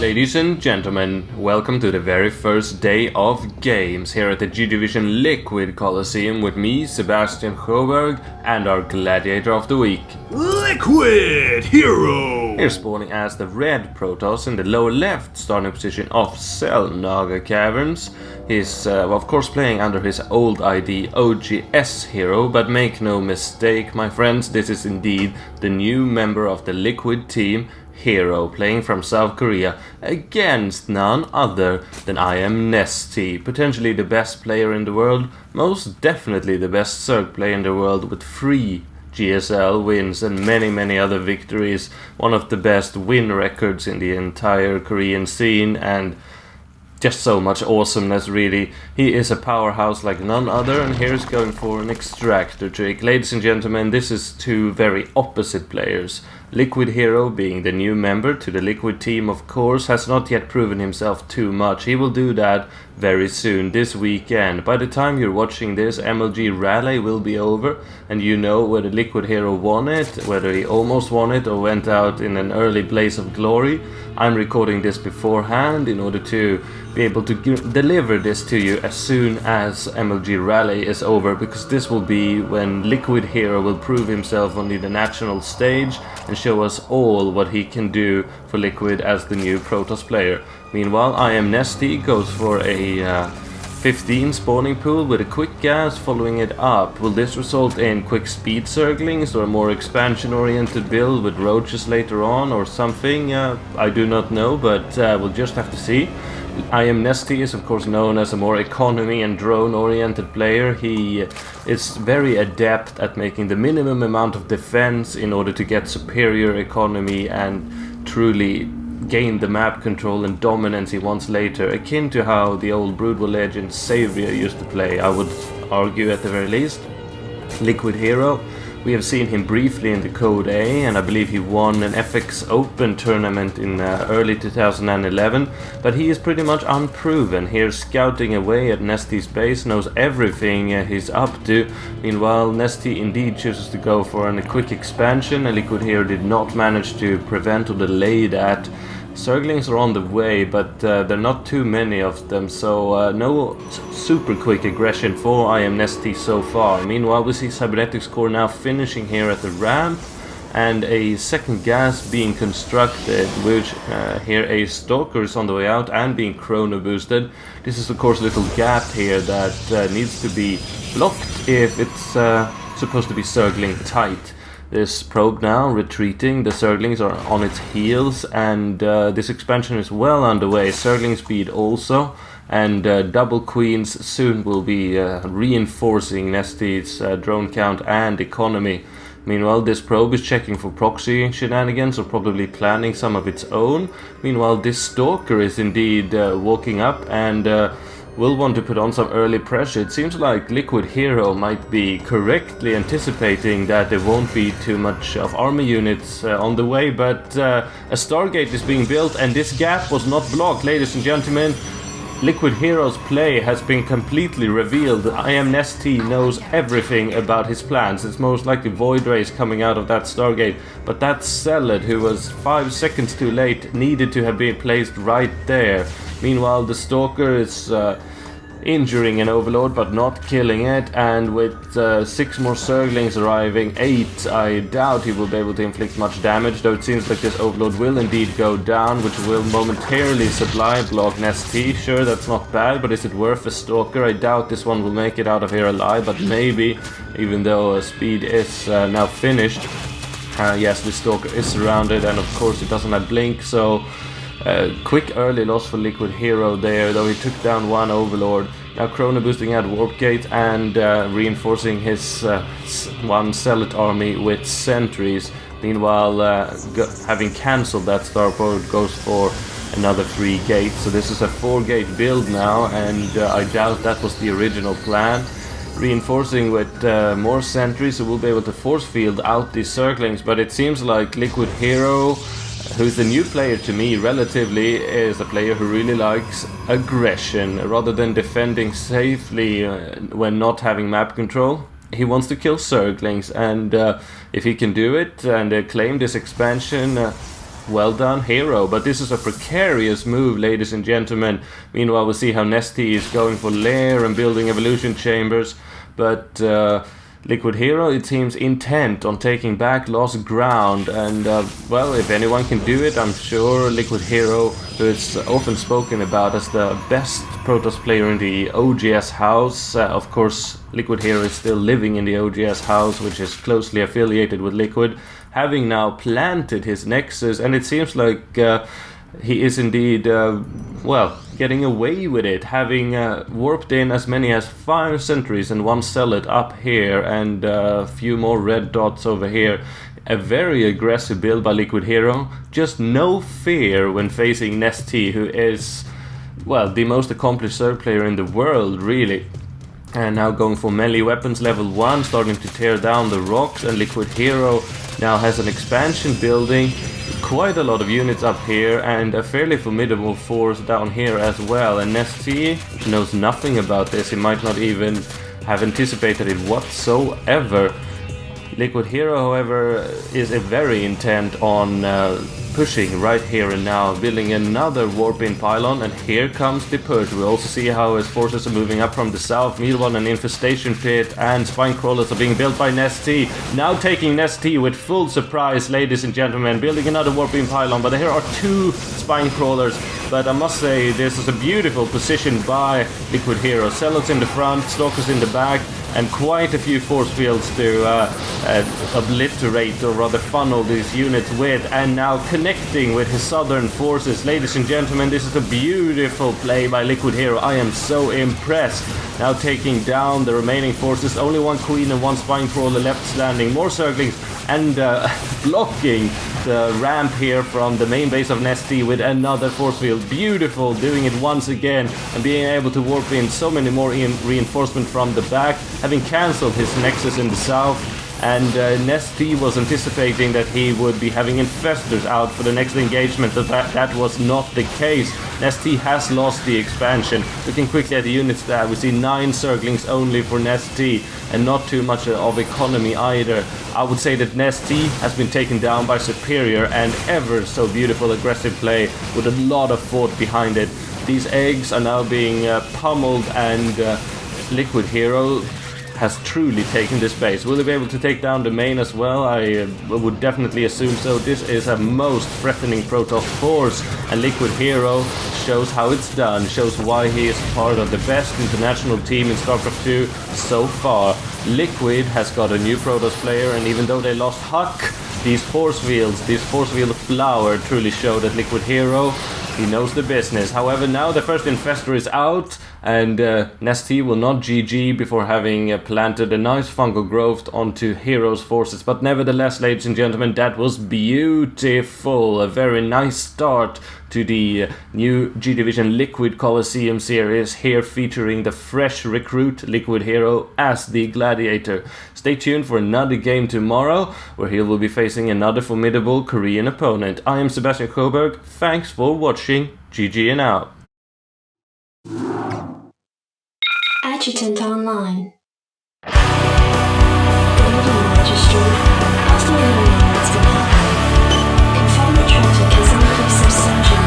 Ladies and gentlemen, welcome to the very first day of games here at the GGvision Liquid Colosseum with me, Sebastian Sjoberg, and our Gladiator of the week. Liquid HerO! Here spawning as the red Protoss in the lower left starting position of Naga Caverns. He's of course playing under his old ID OGS HerO, but make no mistake my friends, this is indeed the new member of the Liquid team, HerO, playing from South Korea against none other than IM.NesTea, potentially the best player in the world, most definitely the best Zerg player in the world with 3 GSL wins and many other victories, one of the best win records in the entire Korean scene, and just so much awesomeness really. He is a powerhouse like none other, and here's going for an extractor trick. Ladies and gentlemen, this is two very opposite players. Liquid HerO, being the new member to the Liquid team of course, has not yet proven himself too much. He will do that very soon, this weekend. By the time you're watching this, MLG Rally will be over, and you know whether Liquid HerO won it, whether he almost won it or went out in an early blaze of glory. I'm recording this beforehand in order to be able to deliver this to you as soon as MLG Rally is over, because this will be when Liquid HerO will prove himself on the national stage and show us all what he can do for Liquid as the new Protoss player. Meanwhile, IM.NesTea goes for a 15 spawning pool with a quick gas following it up. Will this result in quick speed Zerglings or a more expansion oriented build with roaches later on or something? I do not know, but we'll just have to see. IM.NesTea is of course known as a more economy and drone oriented player. He is very adept at making the minimum amount of defense in order to get superior economy and truly gain the map control and dominance he wants later, akin to how the old Broodwar legend Savior used to play, I would argue at the very least. Liquid HerO, we have seen him briefly in the Code A, and I believe he won an FX Open tournament in early 2011, but he is pretty much unproven. Here scouting away at NesTea's base, knows everything he's up to. Meanwhile, NesTea indeed chooses to go for a quick expansion, and Liquid HerO did not manage to prevent or delay that. Zerglings are on the way, but there are not too many of them, so no super quick aggression for IM.NesTea so far. Meanwhile, we see Cybernetics Core now finishing here at the ramp, and a second gas being constructed, which here a Stalker is on the way out and being chrono boosted. This is of course a little gap here that needs to be blocked if it's supposed to be Zergling tight. This probe now retreating, the Zerglings are on its heels, and this expansion is well underway. Zergling speed also, and double queens soon will be reinforcing NesTea's drone count and economy. Meanwhile, this probe is checking for proxy shenanigans or probably planning some of its own. Meanwhile, this Stalker is indeed walking up and will want to put on some early pressure. It seems like Liquid HerO might be correctly anticipating that there won't be too much of army units on the way, but a Stargate is being built and this gap was not blocked. Ladies and gentlemen, Liquid HerO's play has been completely revealed. IM.NesTea knows everything about his plans. It's most likely Void Rays coming out of that Stargate, but that Zealot, who was 5 seconds too late, needed to have been placed right there. Meanwhile, the Stalker is injuring an Overlord but not killing it, and with 6 more Zerglings arriving, 8, I doubt he will be able to inflict much damage, though it seems like this Overlord will indeed go down, which will momentarily supply block NesTea. Sure, that's not bad, but is it worth a Stalker? I doubt this one will make it out of here alive, but maybe, even though speed is now finished. Yes, the Stalker is surrounded, and of course it doesn't have blink, so quick early loss for Liquid HerO there, though he took down 1 Overlord. Now chrono boosting out Warp Gate and reinforcing his 1 Zealot army with sentries. Meanwhile, having cancelled that starport, goes for another 3 gates. So this is a 4-gate build now, and I doubt that was the original plan. Reinforcing with more sentries, so we'll be able to force field out these Zerglings, but it seems like Liquid HerO, who's the new player to me relatively, is a player who really likes aggression rather than defending safely when not having map control. He wants to kill Zerglings, and if he can do it and claim this expansion, well done, HerO. But this is a precarious move, ladies and gentlemen. Meanwhile, we see how NesTea is going for lair and building evolution chambers. But Liquid HerO, it seems intent on taking back lost ground, and well, if anyone can do it, I'm sure Liquid HerO, who is often spoken about as the best Protoss player in the OGS house. Of course, Liquid HerO is still living in the OGS house, which is closely affiliated with Liquid, having now planted his Nexus, and it seems like he is indeed, well, getting away with it, having warped in as many as 5 sentries and 1 zealot up here, and a few more red dots over here. A very aggressive build by Liquid HerO, just no fear when facing NesTea, who is, well, the most accomplished third player in the world, really. And now going for melee weapons level 1, starting to tear down the rocks, and Liquid HerO now has an expansion building, quite a lot of units up here, and a fairly formidable force down here as well. And NesTea knows nothing about this, he might not even have anticipated it whatsoever. Liquid HerO, however, is very intent on pushing right here and now, building another warp-in pylon, and here comes the push. We also see how his forces are moving up from the south. Meanwhile, an infestation pit and spine crawlers are being built by NesTea. Now taking NesTea with full surprise, ladies and gentlemen, building another warp-in pylon, but here are 2 spine crawlers. But I must say, this is a beautiful position by Liquid HerO. Zealots in the front, Stalkers in the back, and quite a few force fields to obliterate, or rather funnel these units with, and now connecting with his southern forces. Ladies and gentlemen, this is a beautiful play by Liquid HerO. I am so impressed. Now taking down the remaining forces, only 1 queen and 1 spine crawler left standing, more circlings, and blocking the ramp here from the main base of NesTea with another force field. Beautiful, doing it once again, and being able to warp in so many more reinforcement from the back, having cancelled his Nexus in the south. And NesTea was anticipating that he would be having infestors out for the next engagement, but that was not the case. NesTea has lost the expansion. Looking quickly at the units there, we see 9 circlings only for NesTea, and not too much of economy either. I would say that NesTea has been taken down by superior and ever so beautiful aggressive play with a lot of thought behind it. These eggs are now being pummeled, and Liquid HerO has truly taken this base. Will he be able to take down the main as well? I would definitely assume so. This is a most threatening Protoss force, and Liquid HerO shows how it's done, shows why he is part of the best international team in Starcraft 2 so far. Liquid has got a new Protoss player, and even though they lost Huck, these force field flower truly show that Liquid HerO, he knows the business. However, now the first infestor is out, and NesTea will not GG before having planted a nice fungal growth onto HerO's forces. But nevertheless, ladies and gentlemen, that was beautiful. A very nice start to the new GGvision Liquid Colosseum series, here featuring the fresh recruit Liquid HerO as the Gladiator. Stay tuned for another game tomorrow, where he will be facing another formidable Korean opponent. I am Sebastian Sjoberg. Thanks for watching. GG and out. Adjutant online. Building registry. Hostile enemy has been hacked. Confirm the traffic has increased substantially.